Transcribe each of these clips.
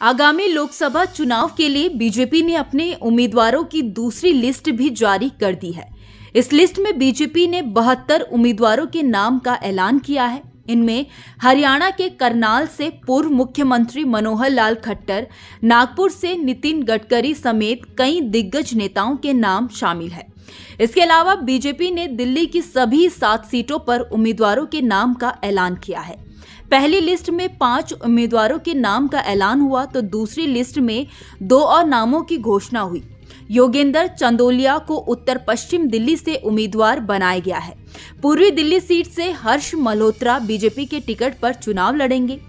आगामी लोकसभा चुनाव के लिए बीजेपी ने अपने उम्मीदवारों की दूसरी लिस्ट भी जारी कर दी है। इस लिस्ट में बीजेपी ने 72 उम्मीदवारों के नाम का ऐलान किया है। इनमें हरियाणा के करनाल से पूर्व मुख्यमंत्री मनोहर लाल खट्टर, नागपुर से नितिन गडकरी समेत कई दिग्गज नेताओं के नाम शामिल है। इसके अलावा बीजेपी ने दिल्ली की सभी 7 सीटों पर उम्मीदवारों के नाम का ऐलान किया है। पहली लिस्ट में 5 उम्मीदवारों के नाम का ऐलान हुआ तो दूसरी लिस्ट में 2 और नामों की घोषणा हुई। योगेंद्र चंदोलिया को उत्तर पश्चिम दिल्ली से उम्मीदवार बनाया गया है। पूर्वी दिल्ली सीट से हर्ष मल्होत्रा बीजेपी के टिकट पर चुनाव लड़ेंगे,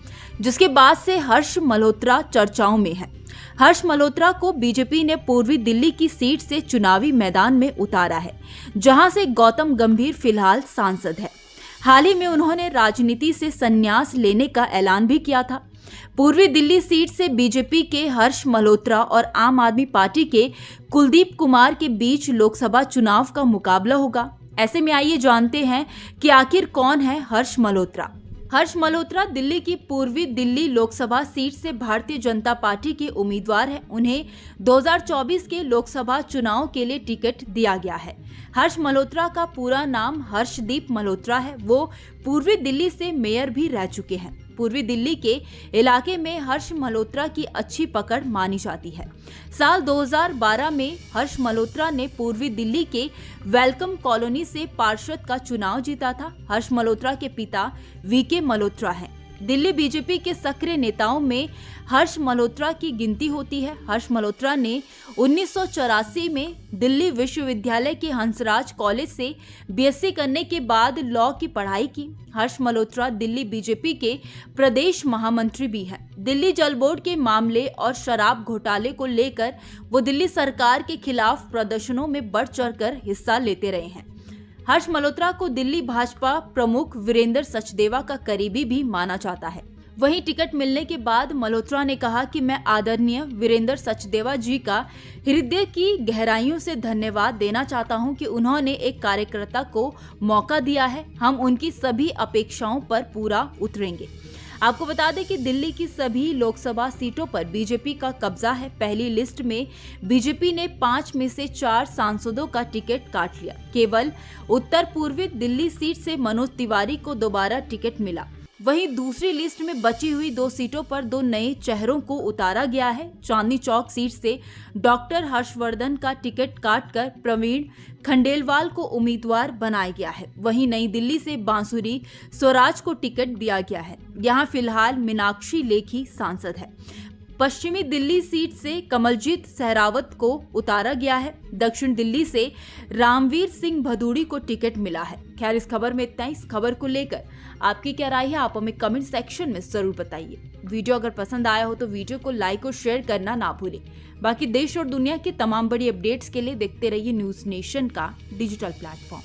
जिसके बाद से हर्ष मल्होत्रा चर्चाओं में है। हर्ष मल्होत्रा को बीजेपी ने पूर्वी दिल्ली की सीट से चुनावी मैदान में उतारा है, जहां से गौतम गंभीर फिलहाल सांसद है। हाल ही में उन्होंने राजनीति से संन्यास लेने का ऐलान भी किया था। पूर्वी दिल्ली सीट से बीजेपी के हर्ष मल्होत्रा और आम आदमी पार्टी के कुलदीप कुमार के बीच लोकसभा चुनाव का मुकाबला होगा। ऐसे में आइए जानते हैं कि आखिर कौन है हर्ष मल्होत्रा। हर्ष मल्होत्रा दिल्ली की पूर्वी दिल्ली लोकसभा सीट से भारतीय जनता पार्टी के उम्मीदवार हैं। उन्हें 2024 के लोकसभा चुनाव के लिए टिकट दिया गया है। हर्ष मल्होत्रा का पूरा नाम हर्षदीप मल्होत्रा है। वो पूर्वी दिल्ली से मेयर भी रह चुके हैं। पूर्वी दिल्ली के इलाके में हर्ष मल्होत्रा की अच्छी पकड़ मानी जाती है। साल 2012 में हर्ष मल्होत्रा ने पूर्वी दिल्ली के वेलकम कॉलोनी से पार्षद का चुनाव जीता था। हर्ष मल्होत्रा के पिता वीके मल्होत्रा हैं। दिल्ली बीजेपी के सक्रिय नेताओं में हर्ष मल्होत्रा की गिनती होती है। हर्ष मल्होत्रा ने 1984 में दिल्ली विश्वविद्यालय के हंसराज कॉलेज से बीएससी करने के बाद लॉ की पढ़ाई की। हर्ष मल्होत्रा दिल्ली बीजेपी के प्रदेश महामंत्री भी हैं। दिल्ली जल बोर्ड के मामले और शराब घोटाले को लेकर वो दिल्ली सरकार के खिलाफ प्रदर्शनों में बढ़ चढ़कर हिस्सा लेते रहे हैं। हर्ष मल्होत्रा को दिल्ली भाजपा प्रमुख वीरेंद्र सचदेवा का करीबी भी माना जाता है। वहीं टिकट मिलने के बाद मल्होत्रा ने कहा कि मैं आदरणीय वीरेंद्र सचदेवा जी का हृदय की गहराइयों से धन्यवाद देना चाहता हूं कि उन्होंने एक कार्यकर्ता को मौका दिया है। हम उनकी सभी अपेक्षाओं पर पूरा उतरेंगे। आपको बता दें कि दिल्ली की सभी लोकसभा सीटों पर बीजेपी का कब्जा है। पहली लिस्ट में बीजेपी ने 5 में से 4 सांसदों का टिकट काट लिया। केवल उत्तर पूर्वी दिल्ली सीट से मनोज तिवारी को दोबारा टिकट मिला। वहीं दूसरी लिस्ट में बची हुई 2 सीटों पर 2 नए चेहरों को उतारा गया है। चांदनी चौक सीट से डॉक्टर हर्षवर्धन का टिकट काटकर प्रवीण खंडेलवाल को उम्मीदवार बनाया गया है। वहीं नई दिल्ली से बांसुरी स्वराज को टिकट दिया गया है। यहां फिलहाल मीनाक्षी लेखी सांसद है। पश्चिमी दिल्ली सीट से कमलजीत सहरावत को उतारा गया है। दक्षिण दिल्ली से रामवीर सिंह भदूड़ी को टिकट मिला है। खैर, इस खबर में इतना ही। इस खबर को लेकर आपकी क्या राय है, आप हमें कमेंट सेक्शन में जरूर बताइए। वीडियो अगर पसंद आया हो तो वीडियो को लाइक और शेयर करना ना भूलें। बाकी देश और दुनिया की तमाम बड़ी अपडेट्स के लिए देखते रहिए न्यूज़ नेशन का डिजिटल प्लेटफॉर्म।